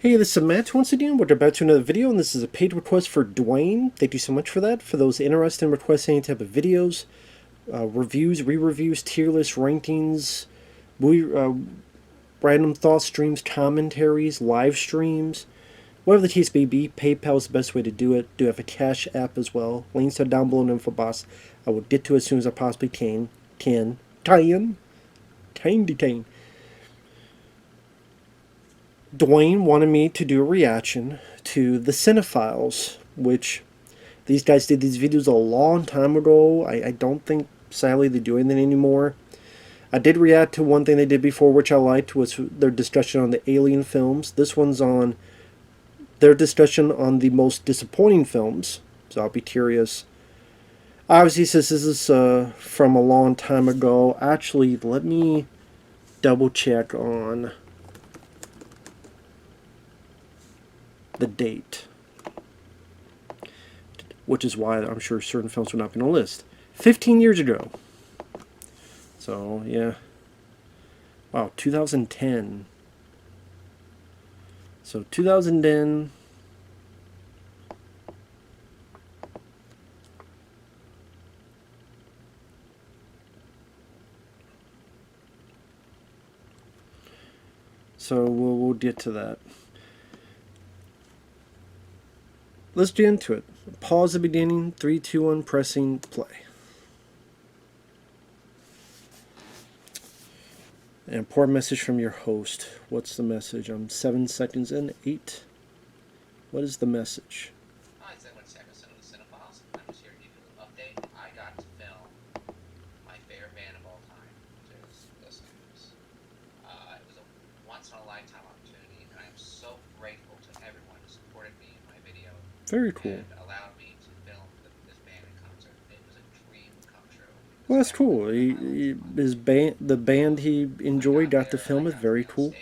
Hey, this is Matt once again. We're about to another video, and this is a paid request for Dwayne. Thank you so much for that. For those interested in requesting any type of videos, reviews, re-reviews, tier lists, rankings, random thoughts, streams, commentaries, live streams, whatever the case may be, PayPal is the best way to do it. Do have a Cash App as well. Links are down below in the info box. I will get to it as soon as I possibly can. Can. Dwayne wanted me to do a reaction to the CineFiles, which these guys did these videos a long time ago. I don't think, sadly, they're doing that anymore. I did react to one thing they did before, which I liked, was their discussion on the Alien films. This one's on their discussion on the most disappointing films, so I'll be curious. Obviously, since this is from a long time ago, actually, let me double check on the date, which is why I'm sure certain films were not going to list. 15 years ago. So, yeah. Wow, 2010. So, 2010. So, we'll get to that. Let's get into it. Pause the beginning. 3, 2, 1, pressing play. An important message from your host. What's the message? I'm 7 seconds in. 8. What is the message? Hi, it's Edwin Samuelson of the CineFiles. I'm just here to give you an update. I got to film my favorite band of all time, which is the Stooges. It was a once-in-a-lifetime opportunity, and I am so grateful to everyone who supported me in my video. Very cool. And allowed me to film this band in concert. It was a dream come true. Well, that's cool. The band he enjoyed, got to film it. Very cool.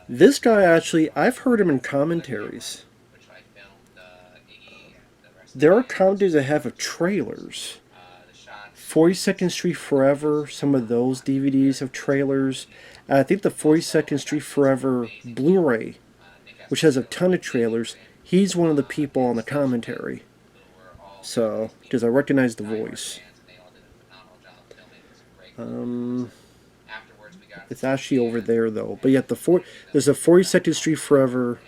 This guy, actually, I've heard him in commentaries. There are commentaries that have trailers. 42nd Street Forever, some of those DVDs have trailers. I think the 42nd Street Forever Blu-ray, which has a ton of trailers, he's one of the people on the commentary. So, because I recognize the voice. It's actually over there though. But yet there's a 42nd Street Forever.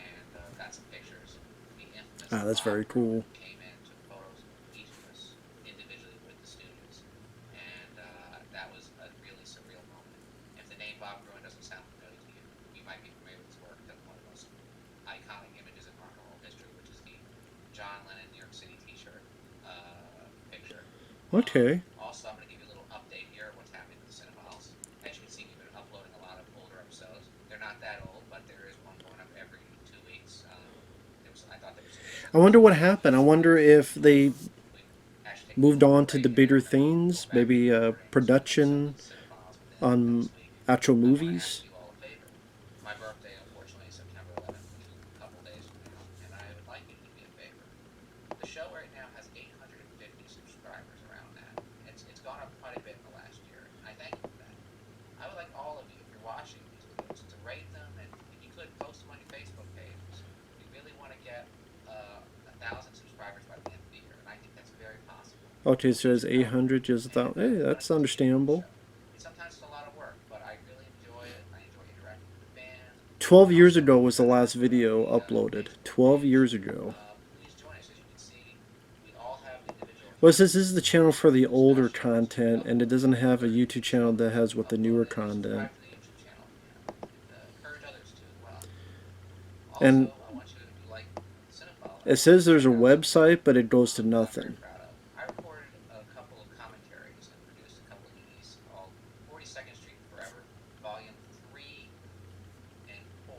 Ah, that's very cool. Iconic images in rock and roll history, which is the John Lennon New York City t-shirt picture. Okay. Also, I'm going to give you a little update here of what's happening with the CineFiles. As you can see, we've been uploading a lot of older episodes. They're not that old, but there is one going up every 2 weeks. I thought there was I wonder what happened. I wonder if they moved on to the bigger things, maybe production on actual movies. My birthday, unfortunately, is September 11th, which is a couple days from now, and I would like you to do me a favor. The show right now has 850 subscribers around that. It's gone up quite a bit in the last year, and I thank you for that. I would like all of you, if you're watching these videos, to rate them, and if you could, post them on your Facebook pages. We really want to get 1,000 subscribers by the end of the year, and I think that's very possible. Okay, so there's 800, just 1,000. Hey, that's understandable. 12 years ago was the last video uploaded. 12 years ago. Well, it says this is the channel for the older content, and it doesn't have a YouTube channel that has what the newer content. And it says there's a website, but it goes to nothing. I recorded a couple of commentaries and produced a couple of movies called 42nd Street Forever, Volume 3 and 4.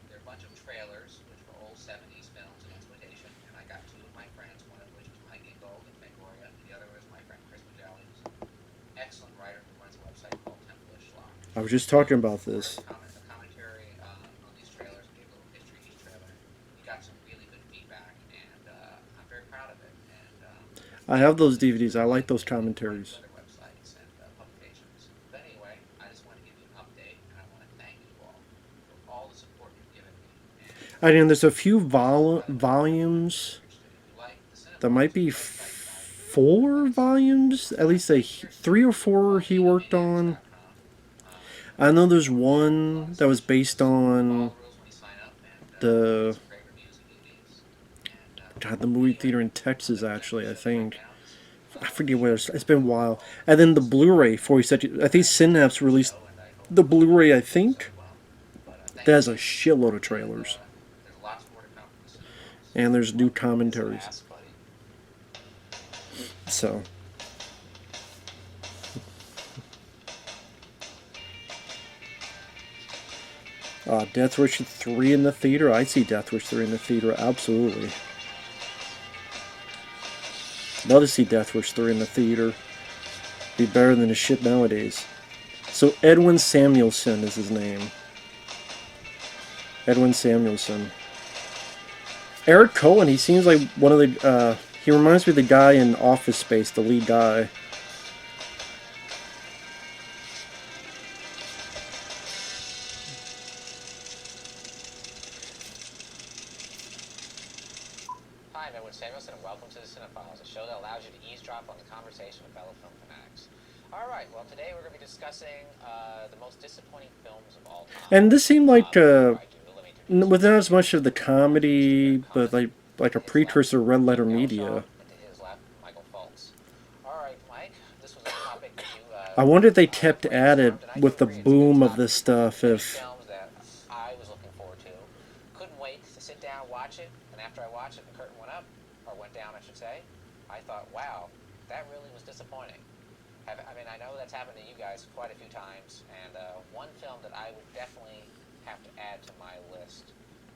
They're a bunch of trailers, which were old 70s films and exploitation, and I got 2 of my friends, one of which is Mike Ingold in Megaforce, and the other is my friend Chris Magelli, who's an excellent writer who runs a website called Temple of Schlock. I was just talking about this. I have those DVDs. I like those commentaries. But anyway, I just want to give you an update, and I want to thank you all for all the support. I mean, there's a few volumes. There might be 4 volumes, at least 3 or 4 he worked on. I know there's one that was based on the the movie theater in Texas. Actually, I think I forget where it's been a while. And then the Blu-ray for he said I think Synapse released the Blu-ray. I think that has a shitload of trailers and there's new commentaries. So. Death Wish 3 in the theater. I see Death Wish 3 in the theater, absolutely. Love to see Death Wish 3 in the theater. Be better than the shit nowadays. So Edwin Samuelson is his name. Edwin Samuelson. Eric Cohen, he seems like one of the... he reminds me of the guy in Office Space, the lead guy. Hi, I'm Edwin Samuelson, and welcome to the CineFiles, a show that allows you to eavesdrop on the conversation with fellow film fanatics. Alright, well today we're going to be discussing the most disappointing films of all time. And this seemed like, with not as much of the comedy, but like a precursor to Red Letter Media. I wonder if they kept at it with the boom of this stuff, if... I was looking forward to. Couldn't wait to sit down and watch it, and after I watched it, the curtain went up, or went down, I should say. I thought, wow, that really was disappointing. I mean, I know that's happened to you guys quite a few times, and one film that I would definitely have to add to my list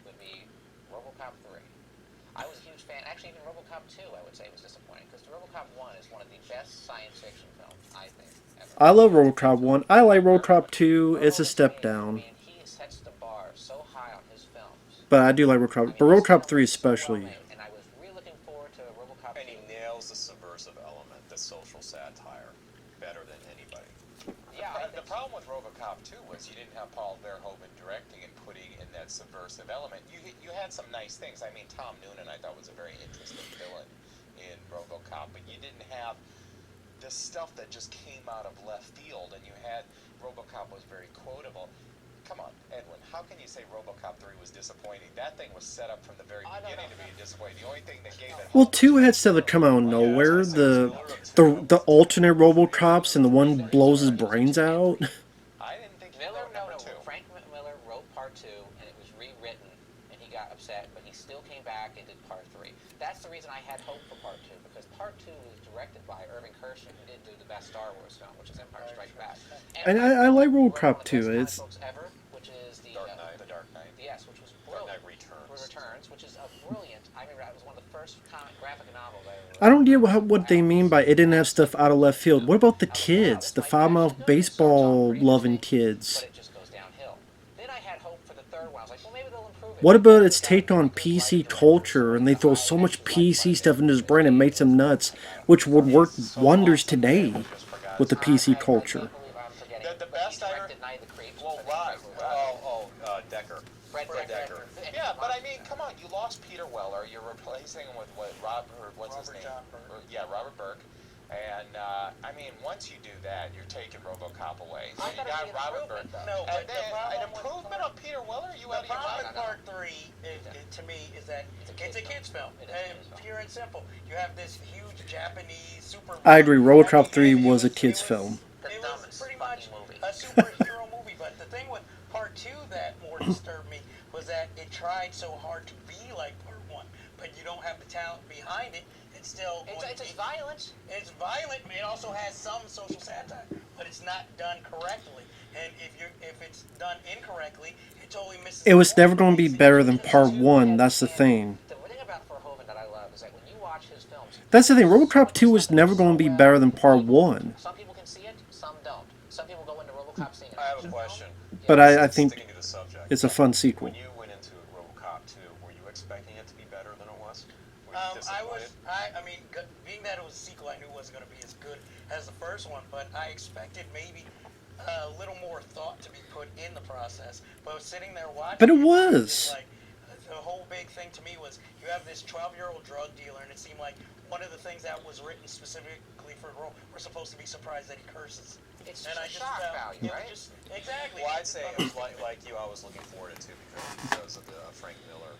would be Robocop 3. I was a huge fan. Actually, even Robocop 2, I would say, was disappointing, because Robocop 1 is one of the best science fiction films, I think, ever. I love Robocop 1. I like Robocop 2. It's a step down. He sets the bar so high on his films. But I do like Robocop. But Robocop 3 especially. And I was really looking forward to Robocop 2. And he nails the subversive element, the social satire, better than anybody. Yeah, the problem with Robocop 2 was you didn't have Paul Verhoeven directing and putting in that subversive element. You had some nice things. I mean, Tom Noonan I thought was a very interesting villain in Robocop, but you didn't have the stuff that just came out of left field, and you had Robocop was very quotable. Come on, Edwin, how can you say Robocop 3 was disappointing? That thing was set up from the very beginning to be disappointing. The only thing that gave it... Well, 2 had stuff that come out of nowhere. The alternate Robocops and the one blows his brains out. I didn't think Miller, no, number 2. Frank Miller wrote part 2, and it was rewritten, and he got upset, but he still came back and did part 3. That's the reason I had hope for part 2, because part 2 was directed by Irving Kershner, who didn't do the best Star Wars film, which is Empire Strikes Back. And I like Robocop 2. It's... ever, which is the Dark Knight. Yes, which was Dark brilliant. Knight Returns, which is a brilliant. I remember it was one of the first comic graphic novels I ever read. I don't get what they mean by it didn't have stuff out of left field. What about the kids? The foul-mouthed baseball-loving kids? But it just goes downhill. Then I had hope for the third one. I was like, well, maybe they'll improve it. What about its take on PC culture? And they throw so much PC stuff into his brain and makes him nuts, which would work wonders today with the PC culture. The best I heard... Well, Decker. Fred Decker. Yeah, but I mean, come on, you lost Peter Weller. You're replacing him with what's his name? Yeah, Robert Burke. And, I mean, once you do that, you're taking Robocop away. So you got Robert Burke. No, and but then an improvement on Peter Weller? You out of your mind? The problem with Part 3, to me, is that it's a kid's film. Pure and simple. You have this huge Japanese super... I agree, Robocop 3 was a kid's film. It was pretty much a superhero movie, but the thing with Part 2 that more disturbed me was that it tried so hard to be like Part 1, but you don't have the talent behind it. It's still... It's violent. It's violent, but it also has some social satire, but it's not done correctly. And if it's done incorrectly, it totally misses... It was never going to be better than Part 1, that's the thing. The thing about Verhoeven that I love is that when you watch his films... That's the thing, Robocop 2 was never going to be better than Part 1. Some people can see it, some don't. Some people go into Robocop seeing it. I have a question. But I think Sticking to the subject. it's a fun sequel. When you went into Robocop 2, were you expecting it to be better than it was? Were you I mean, being that it was a sequel, I knew it wasn't going to be as good as the first one, but I expected maybe a little more thought to be put in the process. But I was sitting there watching... But it was. Like, the big thing to me was you have this 12-year-old drug dealer, and it seemed like one of the things that was written specifically for the role, we're supposed to be surprised that he curses. It's And just I a just shock felt, value, you know, right? just exactly. Well, I'd say it was like you. I was looking forward to it too because of the Frank Miller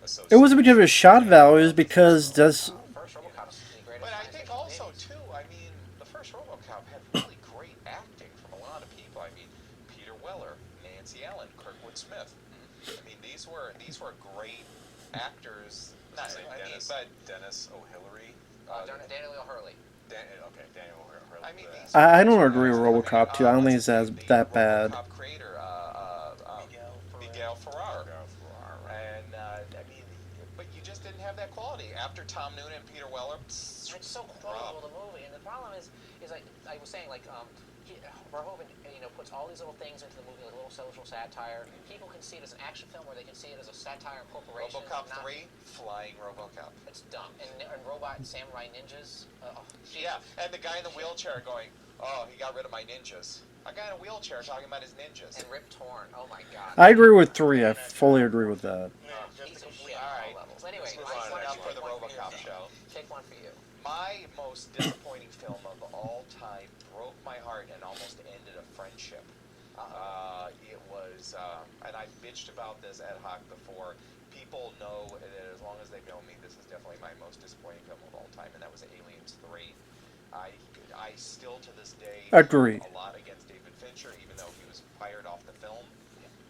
association. It wasn't because of shot values, because does First Robocop's the greatest. But I science think fiction also movies. too. I mean, the first RoboCop had really great acting from a lot of people. I mean, Peter Weller, Nancy Allen, Kirkwood Smith. I mean, these were great actors. Not, Say I mean, Dennis, but Dennis O'Hillery. Daniel Hurley. Okay, Daniel O'Hillery. I mean, these I don't agree with RoboCop 2. I don't think it's that bad. RoboCop creator, Miguel Ferrer. And I mean, but you just didn't have that quality after Tom Noonan and Peter Weller. It's so quotable, the movie, and the problem is like I was saying, like Verhoeven, puts all these little things into the movie, like a little social satire. People can see it as an action film, or they can see it as a satire and corporation. RoboCop 3, flying RoboCop. It's dumb. And robot and samurai ninjas. Yeah, and the guy in the wheelchair going, "Oh, he got rid of my ninjas." A guy in a wheelchair talking about his ninjas. And Rip Torn. Oh my God. I agree with 3. I fully agree with that. He's a shit All on right. all levels. Anyway, Let's move mine's on one now for the one you. RoboCop show. Take one for you. My most disappointing film of all time broke my heart and almost ended a friendship. It was, and I bitched about this ad hoc before. People know that as long as they've known me, this is definitely my most disappointing film of all time, and that was Aliens 3. I still to this day Agree. hold a lot against David Fincher, even though he was fired off the film.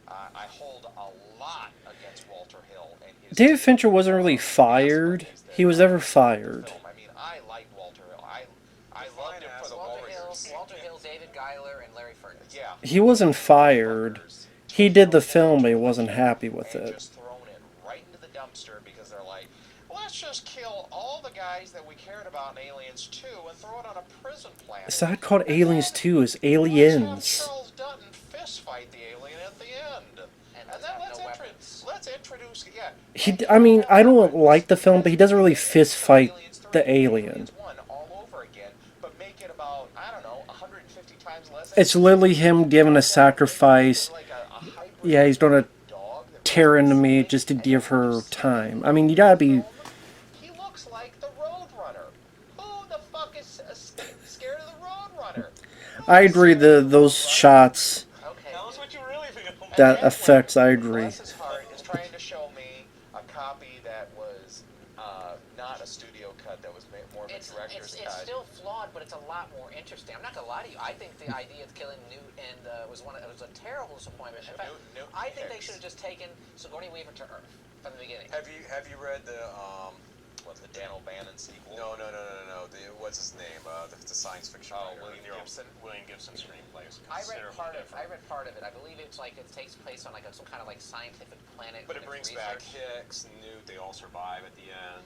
I hold a lot against Walter Hill and his. David Fincher wasn't really fired. He was never fired. I mean, I like Walter Hill. I loved him for the Walter Hill, David Geiler, and Larry Ferguson. Yeah. He wasn't fired. He did the film, but he wasn't happy with And it. just thrown it right into the dumpster because they're like, let's just kill all the guys that we cared about in Aliens 2 and throw it on a prison planet. It's not called Aliens 2, it's Let's Aliens. have Charles Dutton fist fight the alien at the end. And And let's then have no weapons. let's introduce, yeah. I mean, I don't like the film, but he doesn't really fist fight the alien. Aliens 1 all over again, but make it about, I don't know, 150 times less. It's literally him giving a sacrifice. Like a hybrid Yeah, he's gonna dog that tear into me just to give her time. I mean, you gotta be. He looks like the Roadrunner. Who the fuck is scared of the Roadrunner? I agree. Those shots, Okay. Tell us what you really feel. that effects. I agree. Bless his heart is trying to show me a copy that was not a studio cut, that was more of a director's It's cut. still flawed, but it's a lot more interesting. I'm not gonna lie to you. I think the idea of killing Newt and was a terrible disappointment. In fact, Newt I think they Hicks. should have just taken Sigourney Weaver to Earth from the beginning. Have you read the What's the Dan O'Bannon sequel? No. What's his name? The science fiction Oh, writer. William Gibson. William Gibson screenplay is I read considerably part of. different. I read part of it. I believe it's like it takes place on like some kind of like scientific planet. But it with brings research. back Hicks, Newt. They all survive at the end.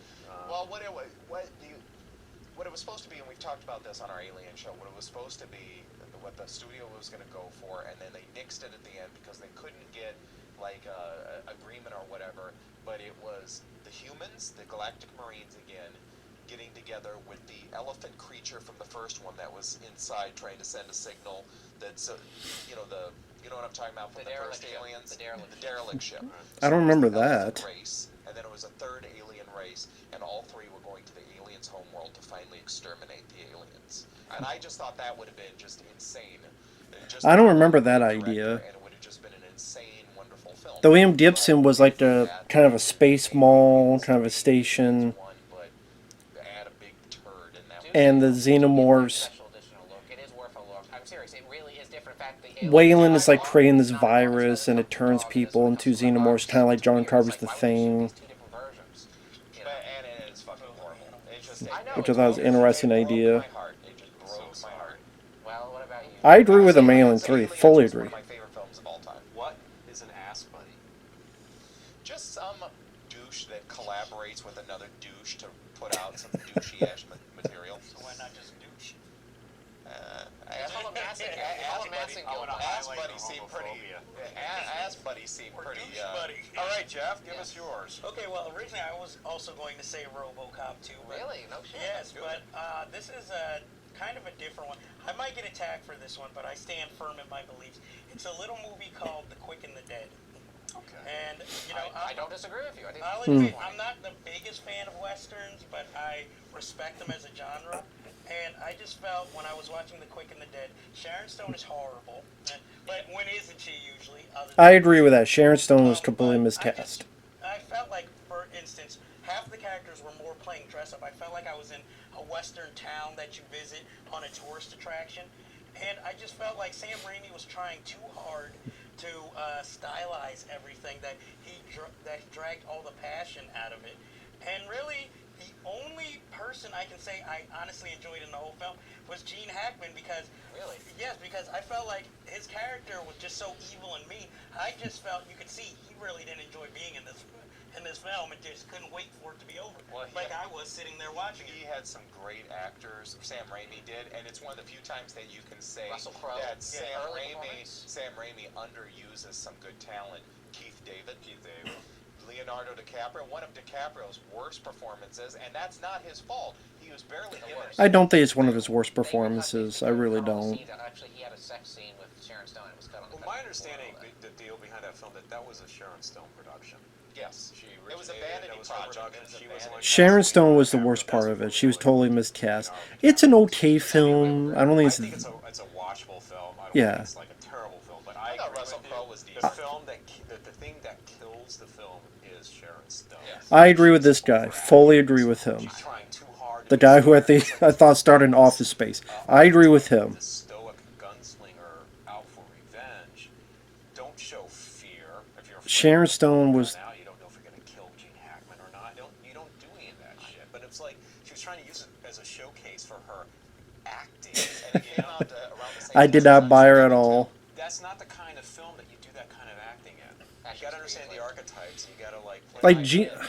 Well, what it was supposed to be, and we've talked about this on our Alien show, what it was supposed to be, what the studio was going to go for, and then they nixed it at the end because they couldn't get like a agreement or whatever. But it was the humans, the Galactic Marines again, getting together with the elephant creature from the first one that was inside trying to send a signal. That's you know what I'm talking about from the derelict first ship. Aliens, The derelict ship. I don't remember it was the elephant that. race, and then it was a third alien race, and all three were going to the aliens' homeworld to finally exterminate the aliens. And I just thought that would have been just insane. I don't remember that idea. And it would have just been an insane, wonderful film. The William Gibson was like the kind of a space mall, kind of a station, But add a big turd in that and the It's a Xenomorphs. special edition look. It is worth a look. I'm serious. It really is different. In fact, the Wayland is like creating this virus, and it turns people into Xenomorphs, kind of like John Carver's The Thing, Two different versions. You know? And it is fucking horrible. It just, I know, which I thought was an interesting it broke idea. my heart. It just broke my heart. Well, what about you? I agree with him, Alien 3, Aliens fully was agree. One of my favorite films of all time. What is an ass buddy? Just some douche that collaborates with another douche to put out some douchey-ass material. So why not just douche? Call him Massey Gilmore. Ass highlight Buddy the seemed pretty. homophobia. Ass Buddy seemed Or pretty. douche buddy. All right, Jeff, give Yeah. us yours. Okay, well, originally I was also going to say Robocop 2. But Really? No shit. Yes, but this is a kind of a different one. I might get attacked for this one, but I stand firm in my beliefs. It's a little movie called The Quick and the Dead. Okay. And, you know, I I don't disagree with you. I think I'll that's a good admit, point. I'm not the biggest fan of westerns, but I respect them as a genre. And I just felt when I was watching The Quick and the Dead, Sharon Stone is horrible. But when isn't she usually? Other I than agree with that. Sharon Stone was but completely I miscast. I felt like, for instance, half the characters were more playing dress up. I felt like I was in a western town that you visit on a tourist attraction. And I just felt like Sam Raimi was trying too hard to stylize everything, that he dragged all the passion out of it. And really, the only person I can say I honestly enjoyed in the whole film was Gene Hackman, because Really? yes, because I felt like his character was just so evil and mean. I just felt you could see he really didn't enjoy being in this film and just couldn't wait for it to be over. Well, Like I was sitting there watching He it. had some great actors. Sam Raimi did, and it's one of the few times that you can say Russell Crowe. that Yeah, early performance. Sam Raimi underuses some good talent. Keith David, Leonardo DiCaprio, one of DiCaprio's worst performances, and that's not his fault. He was barely given. I don't think it's one of his worst They cut performances. the I really cut all the don't. scenes out. Actually, he had a sex scene with Sharon Stone. It was cut on the Well, cut. my understanding, the deal behind that film, that was a Sharon Stone production. Yes, She it was a originated, vanity that was her project. production. It was a She was vanity like Sharon casting Stone was the DiCaprio. worst part That's of it. what She was really totally miscast. It's an okay film. I don't think I it's. think it's a watchable film. I don't Yeah. think it's like a terrible film, but I thought agree Russell with Crowe you. was The decent. film the thing that kills the film is Sharon Stone. Yes. I agree with this guy. Fully agree with him. She's trying too hard. to The be guy who I serious. think I thought started in Office Space. I agree with him. The stoic gunslinger out for revenge. Don't show fear. If you're afraid Sharon to Stone go was. down, you don't know if you're gonna kill Gene Hackman or not. You don't do any of that shit. But it's like she was trying to use it as a showcase for her acting. And it came out around the same I time did as not Sunset buy her at Overdrive. all. That's not the kind of film that you do that kind of acting in. You gotta understand the archetypes. You gotta like. play Like by Gina, ear.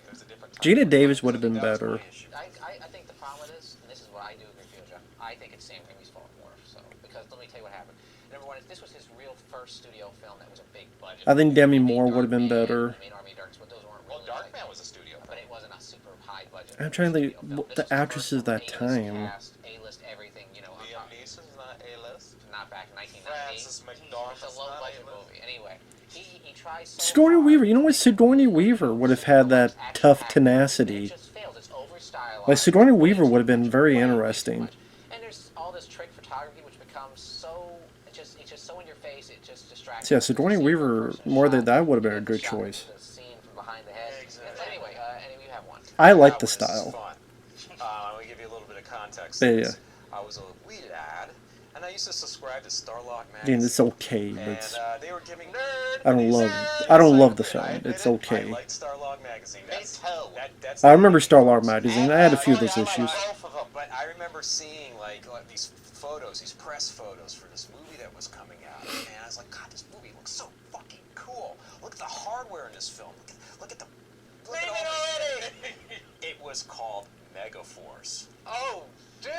There's a different type Gina of- Davis would have been That was better. my issue. I think the problem with this, and this is what I do agree with you, John, I think it's Sam Raimi's fault more. So, because let me tell you what happened. Number one, this was his real first studio film that was a big budget. I think Demi He made Moore would have been Darkman, better. he made Army of Darkness, but those weren't Well, really like- Darkman was a studio. but it wasn't a super high budget. I'm trying to think studio film. what This the was first actresses from that A-list time. Cast, A-list everything, you know. I'm Liam talking- Neeson's not A-list. Not back in 1998. Francis McDormand's It's a low not budget A-list. movie. Anyway, he tries so Sigourney hard Weaver. You know what? to make Sigourney it Weaver would have had that tough tenacity. It just fails. It's over-stylized. Like Sigourney Weaver would have been very Way too interesting. much. And there's all this trick photography which becomes so it's just so in your face. It just distracts. Yeah, you. Sigourney The scene Weaver, where a person more than shot, that would have been a the good shot, choice. The scene from behind the head. Exactly. But anyway, you have one. I like That the was style. Fun. Let me give you a little bit of context. Yeah, to yeah. this. I was a wee lad, and I used to subscribe to Starlog I magazine. mean, it's okay, but And it's, they were giving I don't love. I don't love the film. It's I okay. liked Starlog magazine. That's, that's I remember Starlog magazine. I had a few of those I like issues. both of them, but I remember seeing like these photos, these press photos for this movie that was coming out, and I was like, God, this movie looks so fucking cool. Look at the hardware in this film. Look at all this. It was called Megaforce. Oh, dude!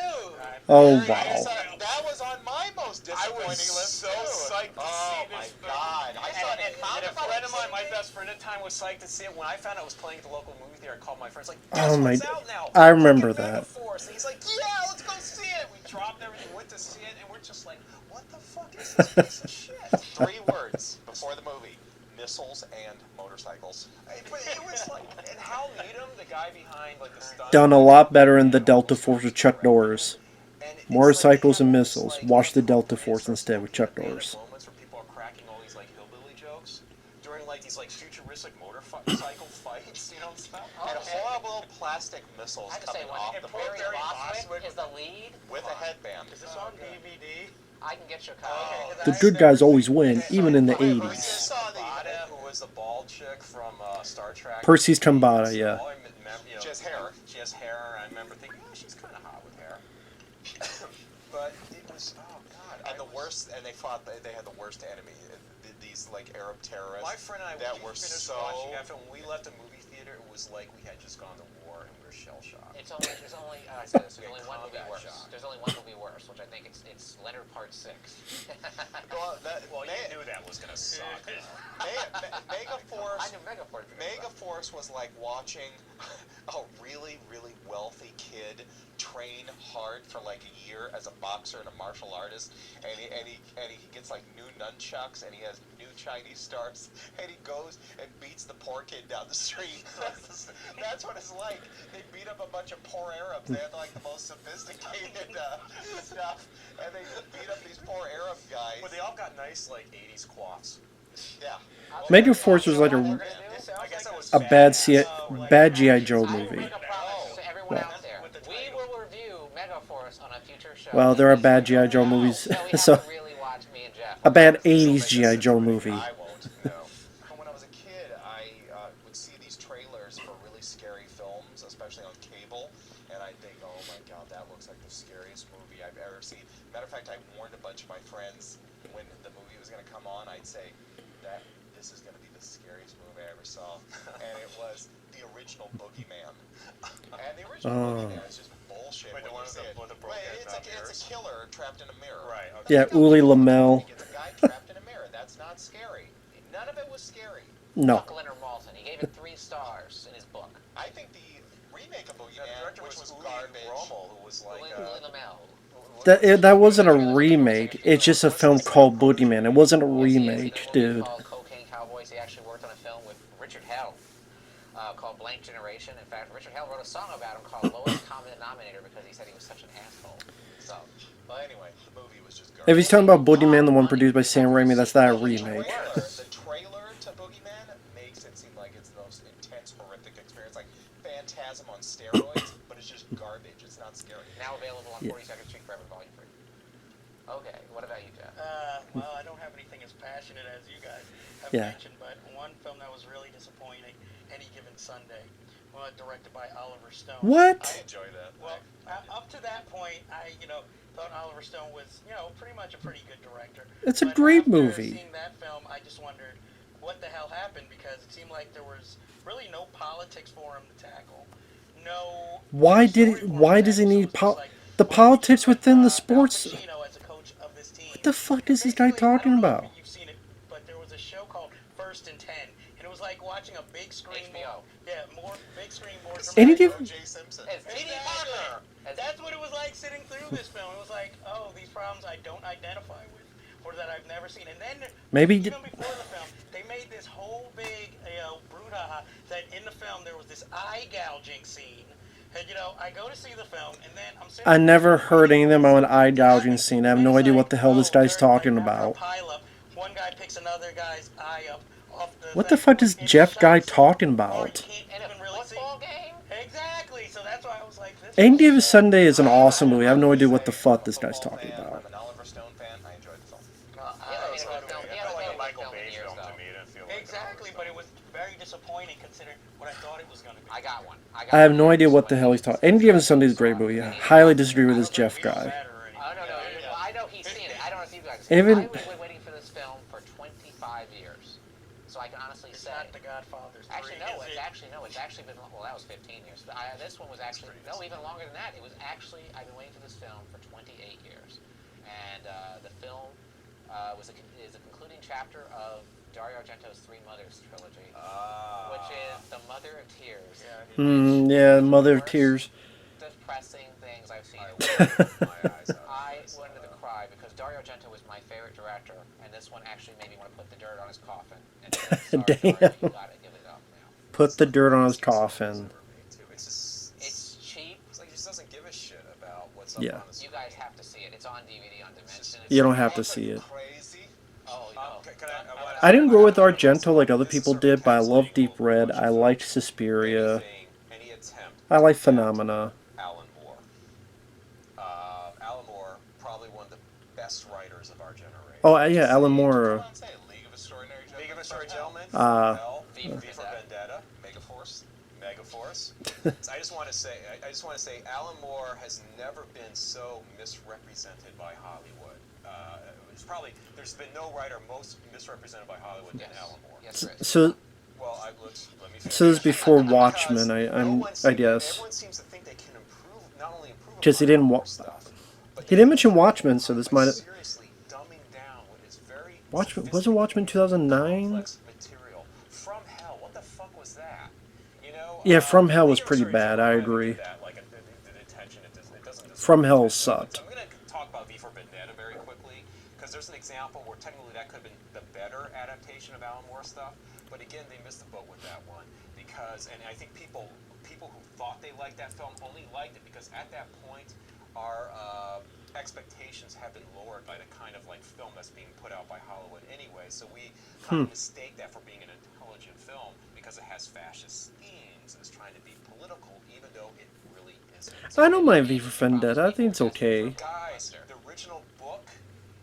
Oh Very wow. excited. That was on my most I disappointing was list. so too. psyched to Oh see this my film. god! I saw it And in a friend of mine, my best friend at the time, was psyched to see it. When I found out it was playing at the local movie theater, I called my friends like, Oh "Guess my- what's out now? I remember Fucking that. Megaforce." And he's like, "Yeah, let's go see it." We dropped everything, went to see it, and we're just like, "What the fuck is this piece of shit?" 3 words before the movie: missiles and motorcycles. But it was like, and Hal Needham, the guy behind like the stunt, Done a lot better in the Delta Force with Chuck Norris. and it's Motorcycles like and they have missiles. this, like, Watch the appropriate Delta Force sort of instead with Chuck manic Norris. moments where people are cracking all these like hillbilly jokes during like these like futuristic motorcycle fights, you know, and stuff. And horrible plastic missiles I have to say, coming when off Barry the Barry Bostwick Bostwick is the lead, with a headband. Is this on DVD? I can get you a copy. The good guys always win, even in the I 80s. saw the who was the bald chick from Star Trek. Percy's Kambata, yeah. All I remember, you know, She has hair. She has hair. I remember thinking, oh, she's kind of hot with hair. But it was, oh god. And the worst, and they had the worst enemy. These like Arab terrorists. My friend and I, that we were finished so. watching after when we left the movie theater, it was like we had just gone to war and we were shell shocked. There's only I said this, there's Yeah, only one movie combat worse. shock. There's only one movie worse, which I think it's Leonard Part 6. Well, Well, you knew that was gonna suck. Megaforce. I knew Megaforce. Megaforce was like watching a really, really wealthy kid train hard for like a year as a boxer and a martial artist, and he gets like new nunchucks and he has new Chinese stars, and he goes and beats the poor kid down the street. That's what it's like. They beat up a bunch of poor Arabs. They had like the most sophisticated stuff, and they beat up these poor Arab guys. But they all got nice like 80s coifs. Yeah. Megaforce was like a bad G.I. Joe I will movie. make a promise to everyone out there. We will review Megaforce on a future show. Well, there are bad G.I. Joe movies, No, we so have to really watch me and Jeff. a bad 80s G.I. Joe movie. I won't. No. When I was a kid, I would see these trailers for really scary films, especially on cable, and I'd think, oh my god, that looks like the scariest movie I've ever seen. Matter of fact, I warned a bunch of my friends when the movie was going to come on. I'd say that this is going to be the scariest movie I ever saw, and it was the original Boogeyman. And the original Boogeyman is just bullshit. Wait, the when one you see it. with the broken It's a killer trapped in a mirror. Right, But okay. Yeah, that's not Uli scary. Lamel. It's a guy trapped in a mirror. That's not scary. None of it was scary. No. Fuck Leonard Maltin. He gave it 3 stars in his book. I think the remake of The Boogeyman, director which was Uli garbage. Rommel, who was like Louis Lamel. That wasn't a remake. It's just a film called Boogeyman. It wasn't a remake, dude. Called Cocaine Cowboys. He actually worked on a film with Richard Hell called Blank Generation. In fact, Richard Hell wrote a song about him called Lowest Common Denominator because he said he was such an asshole. So, But anyway, the movie was just garbage. If he's talking about Boogeyman, the one produced by Sam Raimi, that's not a remake. The trailer to Boogeyman makes it seem like it's the most intense, horrific experience, like Phantasm on steroids, but it's just garbage. It's not scary. now available on 42nd Street Forever Volume 3. Okay, what about you, Jeff? Well, I don't have anything as passionate as you guys have Yeah. mentioned, but one film that was really disappointing, Any Given Sunday, directed by Oliver Stone. What? I enjoy that. Well, up to that point, I thought Oliver Stone was pretty much a pretty good director. It's a But great after movie. Seeing that film, I just wondered what the hell happened because it seemed like there was really no politics for him to tackle. No. Why story did? for him to Why does he tackle, so need it's just like, the well, politics we put, within the Al sports? Pacino as a coach of this team. What the fuck is this guy Basically, talking I don't know about? if you've seen it, but there was a show called First and 10, and it was like watching a big screen. HBO. More big screen, more Any dramatic. diff- O.J. Simpson. It's T.D. Exactly. Parker. That's what it was like sitting through this film. It was like, oh, these problems I don't identify with, or that I've never seen. And then Maybe even before the film, they made this whole big, brouhaha that in the film there was this eye gouging scene. And I go to see the film, and then I'm sitting. I never heard anything about an eye gouging scene. I have no idea what the hell this guy's talking about. One guy picks another guy's eye up off the. What the thing, fuck is and Jeff shots guy it, talking or about? you can't In a even really see. football game? Exactly. So that's why I was like, this. Any Given is Sunday is an awesome movie. I have no idea what the fuck this guy's talking about. I'm an Oliver Stone fan. I enjoyed the film. Yeah, so I mean, do we. it It felt was like a film Michael in Bay years, film to though. me. It didn't feel like an Exactly, Oliver but it Stone. was very disappointing considering what I thought it was going to be. I got one. I have no idea what the hell he's talking. Any Given Sunday is a great movie. I highly disagree with this Jeff guy. No. Well, I know he's seen it. I don't know if you guys have Even- seen it. I was waiting for this film for 25 years. So I can honestly It's say. not The Godfather's 3, Actually, no. is It's it? actually been. Well, that was 15 years. This one was actually even longer than that. It was actually. I've been waiting for this film for 28 years, and the film is a concluding chapter of Dario Argento's Three Mothers trilogy, which is The Mother of Tears. Yeah, Mother of Tears. Depressing things I've seen. My eyes out. I wanted to cry because Dario Argento was my favorite director, and this one actually made me want to put the dirt on his coffin. And say, sorry, Damn. Dario, you gotta give it up now. Put the dirt on his coffin. It's just. It's cheap. It's like he just doesn't give a shit about what's up Yeah. on his. You guys have to see it. It's on DVD on Dimension. You don't have to see it. Crazy. Oh, you know. I didn't grow with Argento like other people did, but I love Deep Red. I liked Suspiria. Any attempt. I like Phenomena. Alan Moore. Alan Moore, probably one of the best writers of our generation. Oh, yeah, Alan Moore. League of Extraordinary Gentlemen. League of Extraordinary Gentlemen. Uh, V for V for Vendetta. Megaforce. Megaforce. I just want to say, Alan Moore has never been so misrepresented by Hollywood. There's been no writer most misrepresented by Hollywood than Alan Moore. Yes, there is. So, Well, let me finish. so this is before Watchmen, Everyone I guess. Everyone seems to think they can improve, not only improve. Because he upon didn't Moore wa- stuff, but He didn't mention Watchmen, so this by might. seriously dumbing down what is very Watchmen wasn't Watchmen 2009. complex material. From Hell, what the fuck was that? Yeah, From Hell was League of pretty Extraordinary bad, I Gentlemen agree. did that, like, the detention, it doesn't From Hell sucked. So I'm going to talk about V for Vendetta very quickly, because there's an example where technically that could have been the better adaptation of Alan Moore stuff, but again, they missed the boat with that one, because, and I think people who thought they liked that film only liked it because at that point, our expectations have been lowered by the kind of like film that's being put out by Hollywood anyway, so we kind of mistake that for being an intelligent film because it has fascist themes and is trying to be political, even though it really isn't. I don't mind V for Vendetta. I think it's okay. Guys, the original book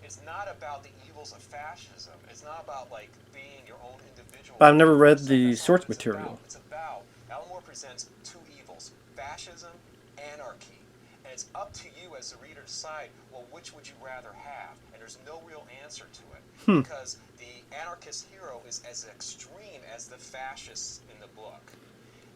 is not about the evils of fascism. It's not about like being your own individual. But I've never read the source material. It's about Alan Moore presents two evils: fascism, anarchy. And it's up to you as the reader to decide, well, which would you rather have? And there's no real answer to it. Because the anarchist hero is as extreme as the fascists in the book.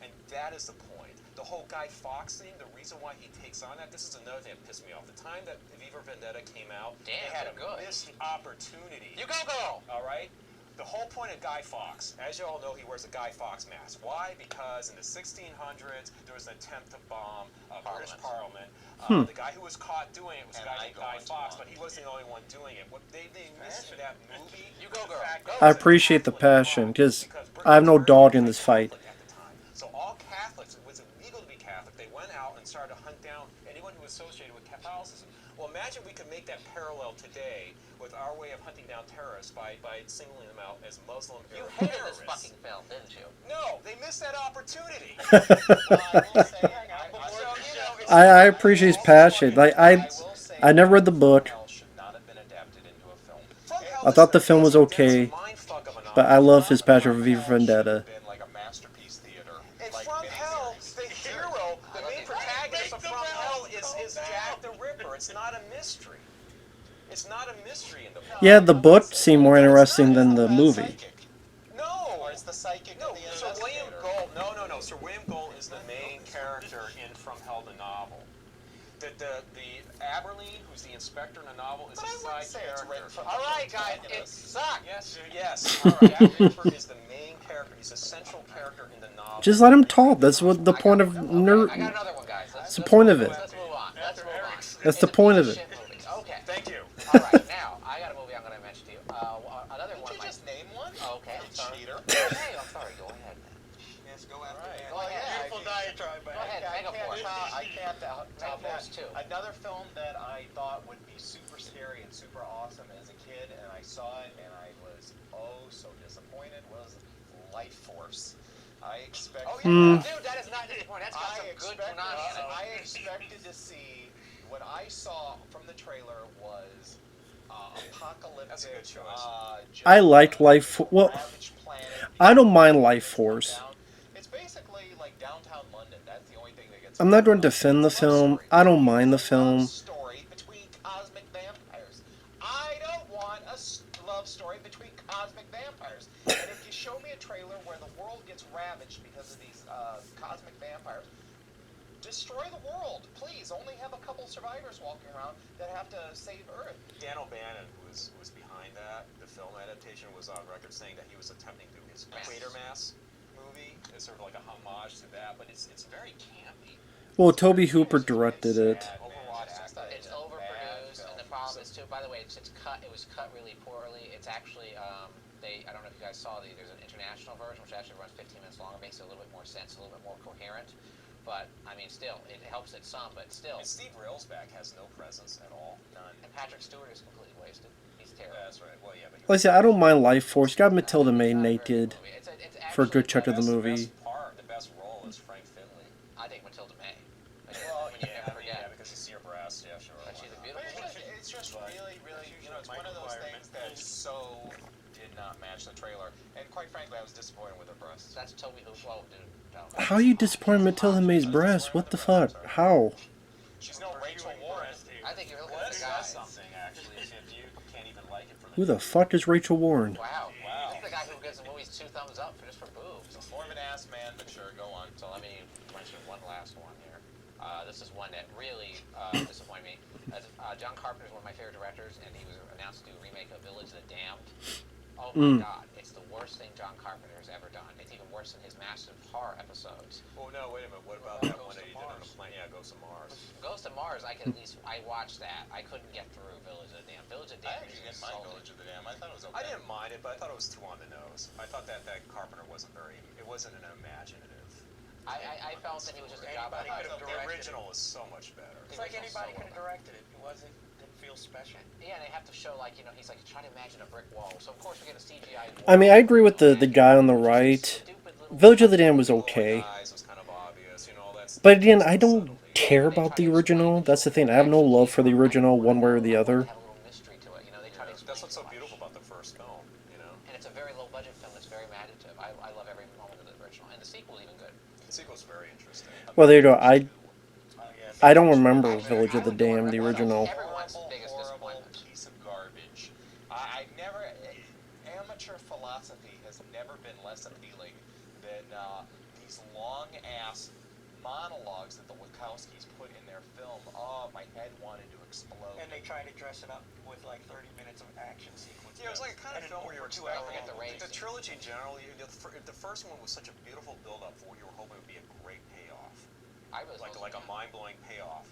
And that is the point. The whole Guy Fawkes thing, the reason why he takes on that, this is another thing that pissed me off. The time that V for Vendetta came out, they had a missed opportunity. You go, girl! All right? The whole point of Guy Fawkes, as you all know, he wears a Guy Fawkes mask. Why? Because in the 1600s, there was an attempt to bomb British Parliament. The guy who was caught doing it was a guy named Guy Fawkes, but he wasn't the only one doing it. What they missed in that movie, You go, girl. I appreciate the passion, because I have no dog in this fight. So all Catholics, it was illegal to be Catholic. They went out and started to hunt down anyone who was associated with Catholicism. Well, imagine we could make that parallel today with our way of hunting down terrorists by singling them out as Muslim You Arab hated terrorists. this fucking film, didn't you? No, they missed that opportunity. I appreciate his passion. Like I never read the book. I thought the film was okay, but I love his passion for V for Vendetta. And From Hell, the hero, the main protagonist of From Hell is Jack the Ripper. It's not a mystery. It's not a mystery in the book. Yeah, the book seemed more interesting than the movie. No, or it's the psychic. No, Sir William Gold. No. Sir William Gold is the main character in From Hell, the novel. The Aberline, who's the inspector in the novel, is a side character. All right, guys, it sucked. Yes. All right. Jack the Ripper is the main character. He's a central character in the novel. Just let him talk. That's what the point of I got nerd. another one, guys. That's the point of it. Let's move on. That's the point of it. Okay. Thank you. All right, now I got a movie I'm going to mention to you. Another one. Did you just name one? Oh, okay, I'm sorry. Cheater. Hey, I'm sorry. Go ahead. Yes, go after me. Go ahead. Beautiful diatribe, Go ahead. Megaforce. I can't top Megaforce that. 2. Another film that I thought would be super scary and super awesome as a kid, and I saw it and I was so disappointed, was Lifeforce. I expected. Oh yeah, dude, that is not disappointing. That's got some good punani in it. I expected to see what I saw from the trailer was apocalyptic. That's a good choice. I liked Life. Well, ravaged planet. I don't mind Life Force. It's basically like downtown London. That's the only thing that gets. I'm not going to defend the film. I don't mind the film. Story between cosmic vampires. I don't want a love story between cosmic vampires. And if you show me a trailer where the world gets ravaged because of these cosmic vampires, destroy the world, please. Only have a couple survivors walking around that have to save Earth. Dan O'Bannon, who was behind that, the film adaptation, was on record saying that he was attempting to do his Quatermass movie. It's sort of like a homage to that, but it's very campy. Well, Toby Hooper directed it. Overwrought acting. It's overproduced, and the problem is too. By the way, it's cut. It was cut really poorly. It's actually I don't know if you guys saw there's an international version which actually runs 15 minutes longer, makes it a little bit more sense, a little bit more coherent. But I mean, still, it helps it some. But still, And Steve Railsback has no presence at all. None. and Patrick Stewart is completely wasted. He's terrible. That's right. Well, yeah, but Like I said, I don't mind Life Force. Got Matilda May naked It's for a good actually- chunk of the movie. The best role is Frank Finley. I think Matilda May. Well, When you never forget. yeah, because you see her breasts. Yeah, sure. But she's a But beautiful woman. it's just really, it's one of those things that so did not match the trailer. And quite frankly, I was disappointed with her breasts. That's Toby Hooper. Well, dude, no. How are you disappointed in Matilda May's breasts? What the fuck? How? She's no Rachel Warren. I think you're looking Well, at that the guy. says something, actually, if you can't even like it for Who the fuck is Rachel Warren? Wow. Wow. This is the guy who gives the movies 2 thumbs up just for boobs. More of an ass man, but sure, go on. So let me mention one last one here. This is one that really disappointed me. John Carpenter is one of my favorite directors, and he was announced to do a remake of Village of the Damned. Oh my God, it's the worst thing John Carpenter has ever done. It's even worse than his massive horror episodes. Oh no, wait a minute. What about Well, that one Ghost that of he did on the Mars. plane? Yeah, Ghost of Mars. Ghost of Mars, I can at least I watched that. I couldn't get through Village of the Damned. Village of the I Damned actually is didn't mind insulting. Village of the Dam. I thought it was okay. I didn't mind it, but I thought it was too on the nose. I thought that Carpenter wasn't it wasn't an imaginative. I felt that he was just a job. Anybody could have The directed original is so much better. It's like original's anybody so could have well directed it. It didn't feel special. Yeah, and they have to show like he's like trying to imagine a brick wall. So of course we get a CGI wall. I mean, I agree with the guy on the right. Village of the Damned was okay. Eyes was kind of obvious, that's But again, I don't care about the original. That's the thing. I have no love for the original one way or the other. Have a little mystery to it. They try to explain That's what's so too much. beautiful about the first film, And it's a very low budget film. It's very imaginative. I love every moment of the original, and the sequel's even good. The sequel's very interesting. Well, there you go. Yes. I don't remember Village of the Damned, the original. Everyone's biggest horrible disappointment. piece of garbage. I never. Amateur philosophy has never been less appealing than these long-ass monologues that the Wachowskis put in their film. Oh, my head wanted to explode. And they tried to dress it up with like 30 minutes of action sequence. Yeah, it was like a kind of And film where you were over 2 expecting. hours. Forget the rave The scene. trilogy in general, the first one was such a beautiful build-up for what you were hoping would be a great payoff. I really Like a mind-blowing payoff.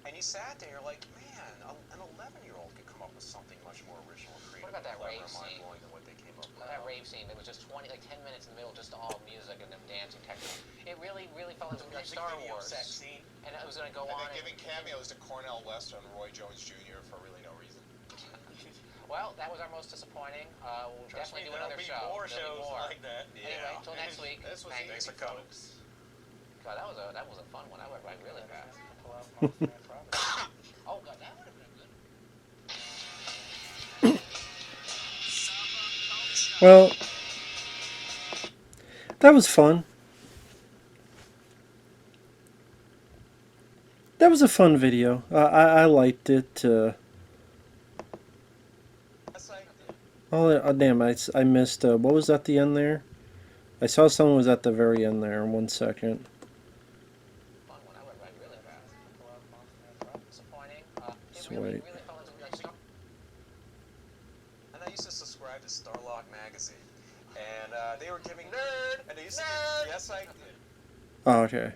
And you sat there, you're like, man, an 11-year-old could come up with something much more original and creative, about that clever, rave and scene? mind-blowing than what they came up with. That rave scene, it was just 10 minutes in the middle, just all music and them dancing techno. It really felt like Music Star video Wars. sex scene. And it was going to go And on. then giving cameos to Cornell West and Roy Jones Jr. for really no reason. Well, that was our most disappointing. We'll Trust definitely me, do there'll another be show. more There'll be shows more. like that. Anyway, until next week. This was thank you. Thanks for coming. God, that was a fun one. I went by really fast. Oh God, that would have been good. Well, that was fun. That was a fun video. I liked it. Yes, I did. Oh, damn, I missed, what was at the end there? I saw someone was at the very end there. 1 second. Fun one. I went by really fast. Disappointing. It Sweet. really felt like Star. And I used to subscribe to Starlog magazine, and they were giving Nerd! And they used to Nerd! yes, I did. Oh, okay.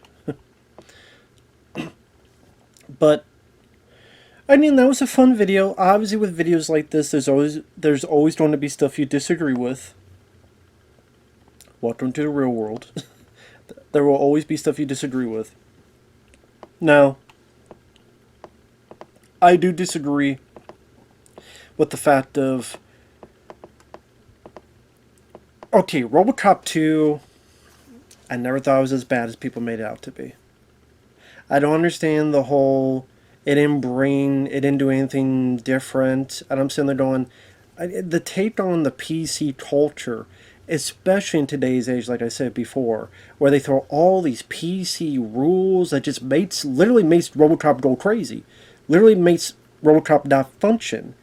But I mean, that was a fun video. Obviously, with videos like this, there's always going to be stuff you disagree with. Welcome to the real world. There will always be stuff you disagree with. Now, I do disagree with the fact of, okay, Robocop 2, I never thought it was as bad as people made it out to be. I don't understand the whole, it didn't do anything different. And I'm sitting there going, the take on the PC culture, especially in today's age, like I said before, where they throw all these PC rules that just literally makes Robocop go crazy. Literally makes Robocop not function.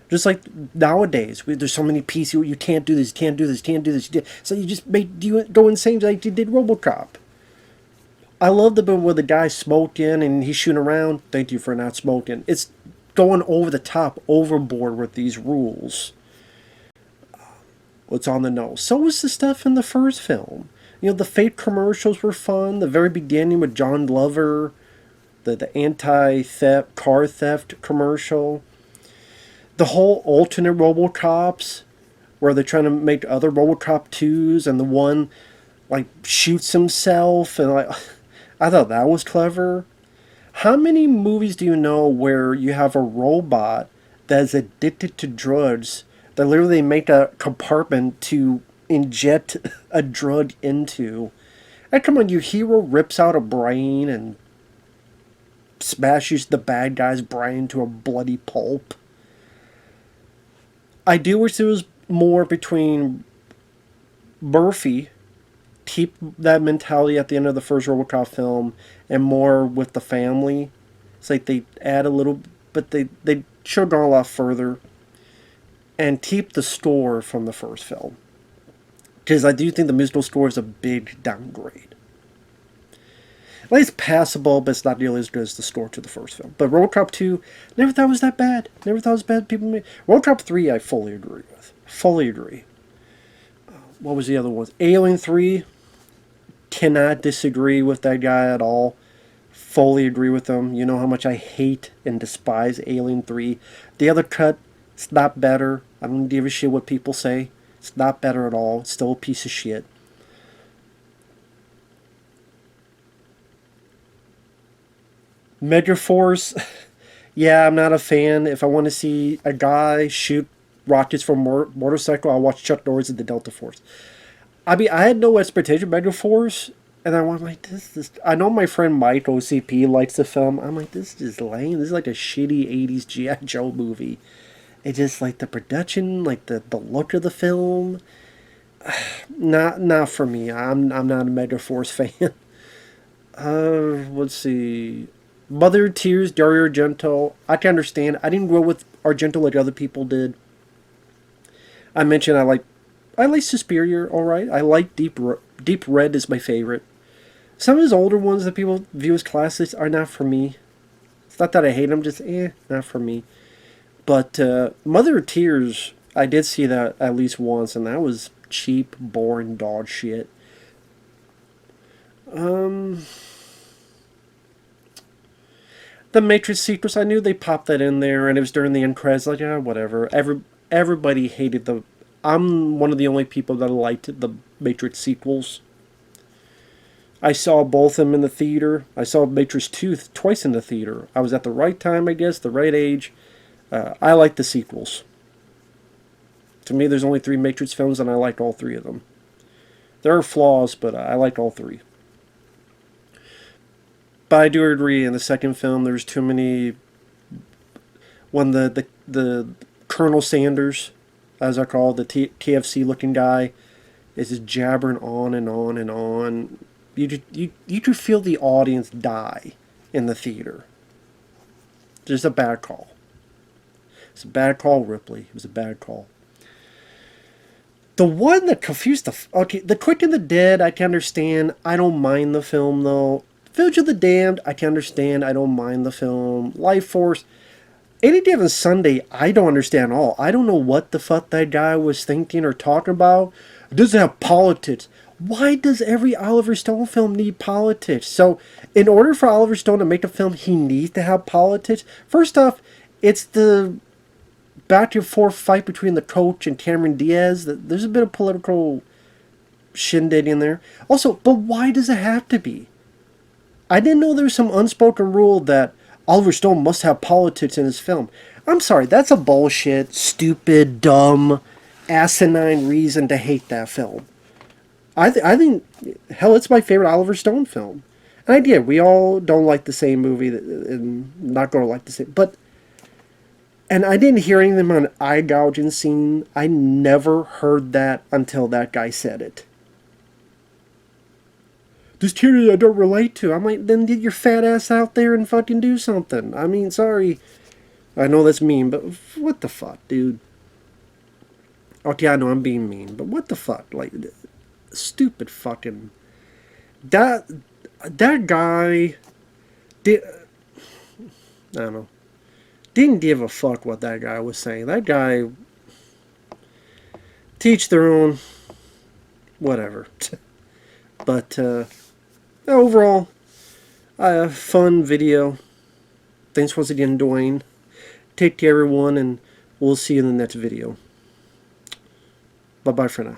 Just like nowadays, there's so many PC, you can't do this, you can't do this, you can't do this. So you just go insane like you did Robocop. I love the bit where the guy's smoking and he's shooting around. Thank you for not smoking. It's going over the top, overboard with these rules. What's on the nose? So was the stuff in the first film. The fake commercials were fun. The very beginning with John Glover, the anti-theft, car theft commercial. The whole alternate Robocops, where they're trying to make other Robocop 2s, and the one, shoots himself, and I thought that was clever. How many movies do you know where you have a robot that is addicted to drugs, that literally make a compartment to inject a drug into? And come on, your hero rips out a brain and smashes the bad guy's brain to a bloody pulp. I do wish there was more between Murphy, keep that mentality at the end of the first Robocop film, and more with the family. It's like they add a little, but they should have gone a lot further. And keep the score from the first film, because I do think the musical score is a big downgrade. At least passable, but it's not nearly as good as the score to the first film. But Robocop 2, never thought it was that bad. Never thought it was bad. People made Robocop 3, I fully agree with. Fully agree. What was the other one? Alien 3. cannot disagree with that guy at all. Fully agree with him. You know how much I hate and despise Alien 3. The other cut, it's not better. I don't give a shit what people say. It's not better at all. It's still a piece of shit. Megaforce, yeah, I'm not a fan. If I want to see a guy shoot rockets from a motorcycle, I'll watch Chuck Norris in the Delta Force. I mean, I had no expectation of Megaforce, and I was like, this. I know my friend Mike OCP likes the film. I'm like, this is lame. This is like a shitty '80s G.I. Joe movie. It just like the production, like the look of the film. Not for me. I'm not a Megaforce fan. Let's see. Mother of Tears, Dario Argento. I can understand. I didn't grow with Argento like other people did. I mentioned I like Suspiria, alright. I like Deep Red is my favorite. Some of his older ones that people view as classics are not for me. It's not that I hate them, just not for me. But Mother of Tears, I did see that at least once, and that was cheap, boring dog shit. The Matrix sequence, I knew they popped that in there, and it was during the end credits. Like, whatever. Everybody hated the. I'm one of the only people that liked the Matrix sequels. I saw both of them in the theater. I saw Matrix 2 twice in the theater. I was at the right time, I guess, the right age. I like the sequels. To me, there's only 3 Matrix films, and I liked all 3 of them. There are flaws, but I liked all 3. But I do agree, in the second film, there's too many... When the Colonel Sanders, as I call it, the KFC-looking guy, is just jabbering on and on and on. You could feel the audience die in the theater. Just a bad call. It's a bad call, Ripley. It was a bad call. The one that confused the Quick and the Dead, I can understand. I don't mind the film, though. Village of the Damned, I can understand. I don't mind the film. Lifeforce, Any Given Sunday, I don't understand at all. I don't know what the fuck that guy was thinking or talking about. It doesn't have politics. Why does every Oliver Stone film need politics? So, in order for Oliver Stone to make a film, he needs to have politics. First off, it's the back and forth fight between the coach and Cameron Diaz. There's a bit of political shindig in there. Also, but why does it have to be? I didn't know there was some unspoken rule that Oliver Stone must have politics in his film. I'm sorry, that's a bullshit, stupid, dumb, asinine reason to hate that film. I think, hell, it's my favorite Oliver Stone film. And I get, we all don't like the same movie and not going to like the same, but, and I didn't hear anything about an eye gouging scene. I never heard that until that guy said it. This theory I don't relate to. I'm like, then get your fat ass out there and fucking do something. I mean, sorry. I know that's mean, but what the fuck, dude? Okay, I know I'm being mean, but what the fuck? Like, stupid fucking... That guy... Did, I don't know. Didn't give a fuck what that guy was saying. That guy... Teach their own... Whatever. But, overall, fun video. Thanks once again, Dwayne. Take care, everyone, and we'll see you in the next video. Bye-bye for now.